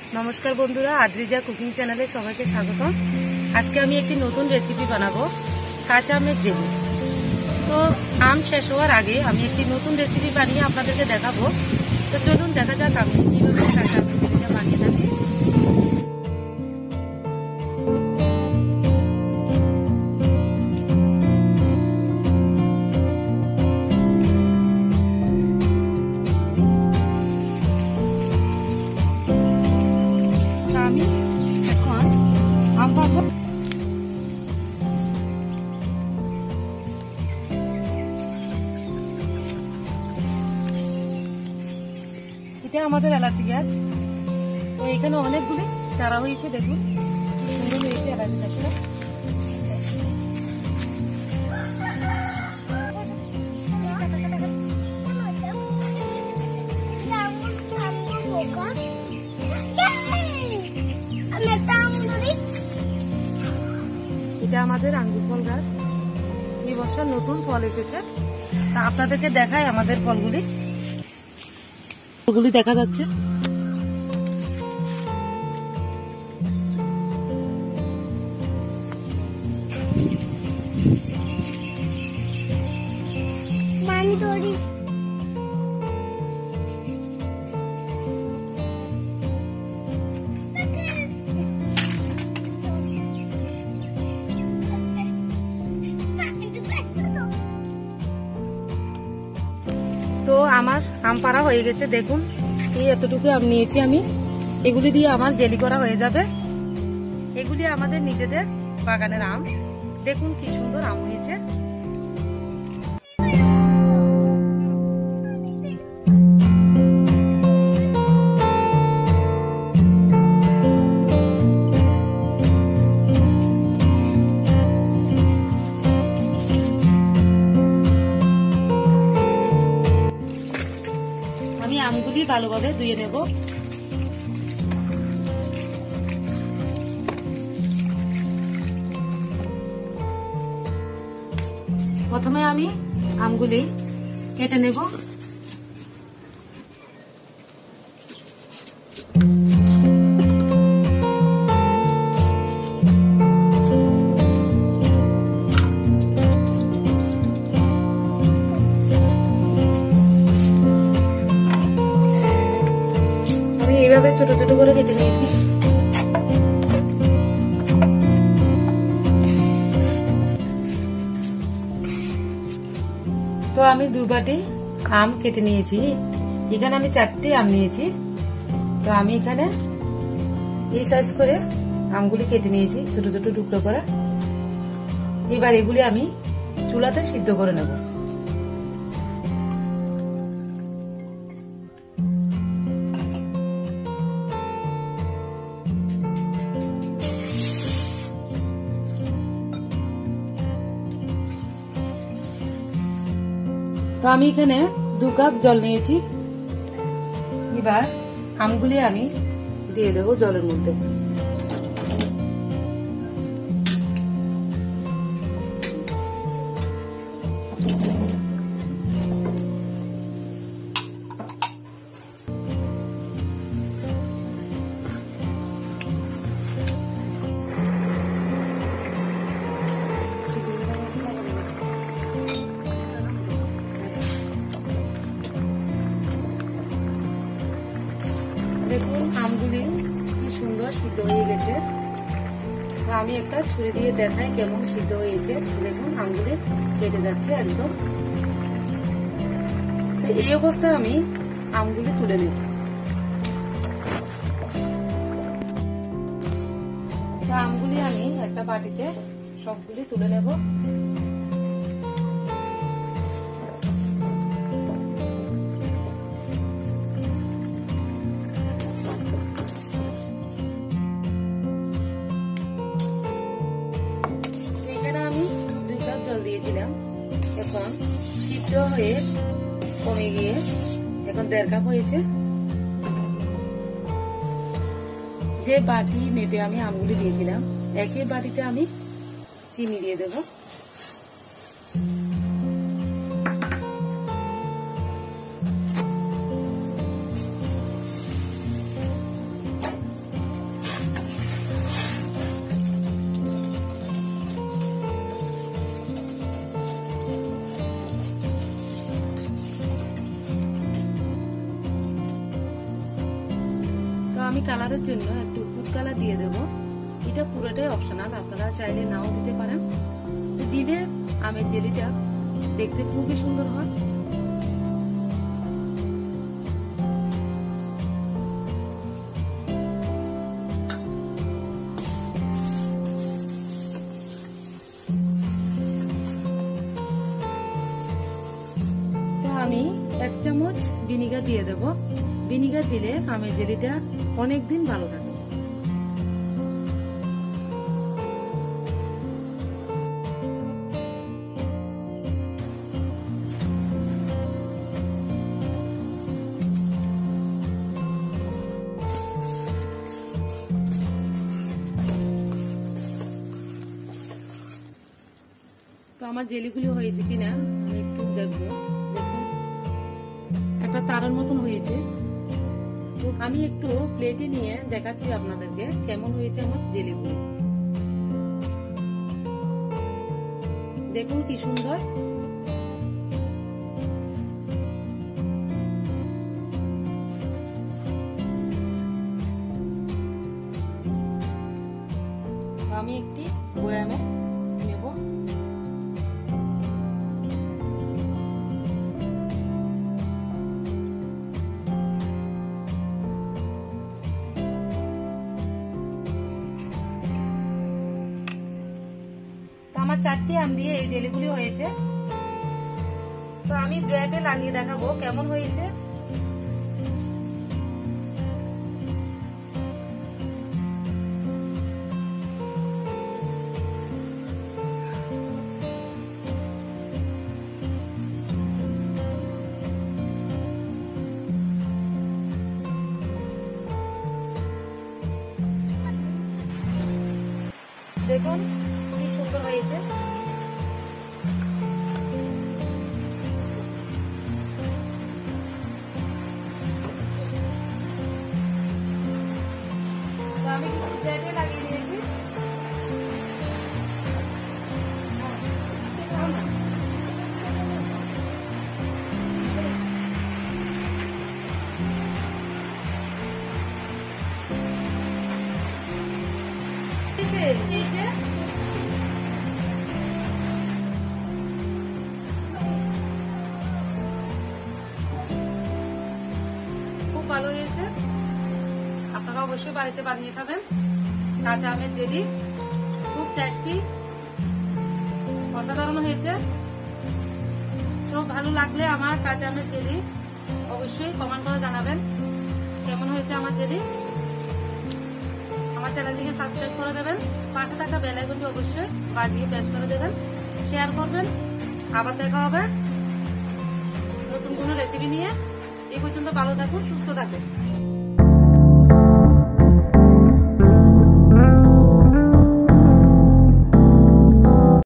नमस्कार बंधुरा आद्रिजा कुकिंग चैनले सबाइके स्वागत। आज के आमी एक नतून रेसिपि बनाबो काँचा आमेर जेली। तो आम शेष होवार आगे आमी एक नतून रेसिपि बानिये आपनादेरके देखाबो। तो चलुन देखा जाक आमी किभाबे काँचा आमेर जेलिटा बानिये थाकि। এটা আমাদের এলাচি গাছ। তো এখানে অনেকগুলি চারা হয়েছে, দেখুন সুন্দর হয়েছে এলাচি চাষটা। এটা আমাদের আঙ্গুর ফল গাছ। এই বছর নতুন ফল এসেছে। তা আপনাদেরকে দেখাই আমাদের ফলগুলি দেখা যাচ্ছে। তো আমার আম পাড়া হয়ে গেছে, দেখুন এই এতটুকু আম নিয়েছি আমি। এগুলি দিয়ে আমার জেলি করা হয়ে যাবে। এগুলি আমাদের নিজেদের বাগানের আম, দেখুন কি সুন্দর আম হয়েছে। আমি আমগুলি ভালোভাবে ধুয়ে নেব। প্রথমে আমি আমগুলি কেটে নেব। এইভাবে ছোট ছোট করে কেটে নিয়েছি। তো আমি 2 বাটি আম কেটে নিয়েছি। এখানে আমি 4টি আম নিয়েছি। তো আমি এখানে এই সাইজ করে আমগুলি কেটে নিয়েছি, ছোট ছোট টুকরো করে। এবার এগুলি আমি চুলাতে সিদ্ধ করে নেব। তো আমি এখানে 2 কাপ জল নিয়েছি। এবার আমগুলি আমি দিয়ে দেবো জলের মধ্যে। দেখুন আমগুলি কি সুন্দর সিদ্ধ হয়ে গেছে। আমি একটা ছুরি দিয়ে দেখাই কেমন সিদ্ধ হয়েছে। দেখুন আমগুলি কেটে যাচ্ছে একদম। এই অবস্থায় আমি আমগুলি তুলে নেব। আমগুলি আমি একটা বাটিতে সবগুলি তুলে নেব। জল দিয়েছিলাম, এখন সিদ্ধ হয়ে কমে গিয়ে এখন 1.5 কাপ হয়েছে। যে বাটি মেপে আমি আমগুলি দিয়েছিলাম একই বাটিতে আমি চিনি দিয়ে দেব। আমি কালারের জন্য একটু ফুড কালার দিয়ে দেব। এটা পুরোটাই অপশনাল, আপনারা চাইলে নাও দিতে পারেন। দিলে আমের জেলিটা দেখতে খুবই সুন্দর হয়। আমি 1 চামচ ভিনিগার দিয়ে দেব। ভিনিগার দিলে আমের জেলিটা অনেকদিন ভালো থাকে। তো আমার জেলিগুলি হয়েছে কিনা আমি একটু দেখবো। দেখুন একটা তারার মতন হয়েছে। তো আমি একটু প্লেটে নিয়ে দেখাচ্ছি আপনাদেরকে কেমন হয়েছে আমার জেলিগুলি। দেখুন কি সুন্দর। আমি একটি বয়ামে নেব। আমার 4টি আম দিয়ে এই জেলিগুলি হয়েছে। তো আমি ব্রেডে লাগিয়ে দেখাবো কেমন হয়েছে। দেখুন কি সুন্দর হয়েছে। আমি ব্রেডে লাগিয়ে দিয়েছি। খুব ভালো হয়েছে, আপনারা অবশ্যই বাড়িতে বানিয়ে খাবেন। কাঁচা আমের জেলি খুব টেস্টি, অসাধারণ হয়েছে। তো ভালো লাগলে আমার কাঁচা আমের জেলি অবশ্যই কমেন্ট করে জানাবেন কেমন হয়েছে আমার জেলি। আমার চ্যানেলটিকে সাবস্ক্রাইব করে দেবেন, পাশে থাকা বেল আইকনটি অবশ্যই বাজিয়ে প্রেস করে দেবেন, শেয়ার করবেন। আবার দেখা হবে নতুন কোনো রেসিপি নিয়ে। এই পর্যন্ত ভালো থাকুন, সুস্থ থাকুন।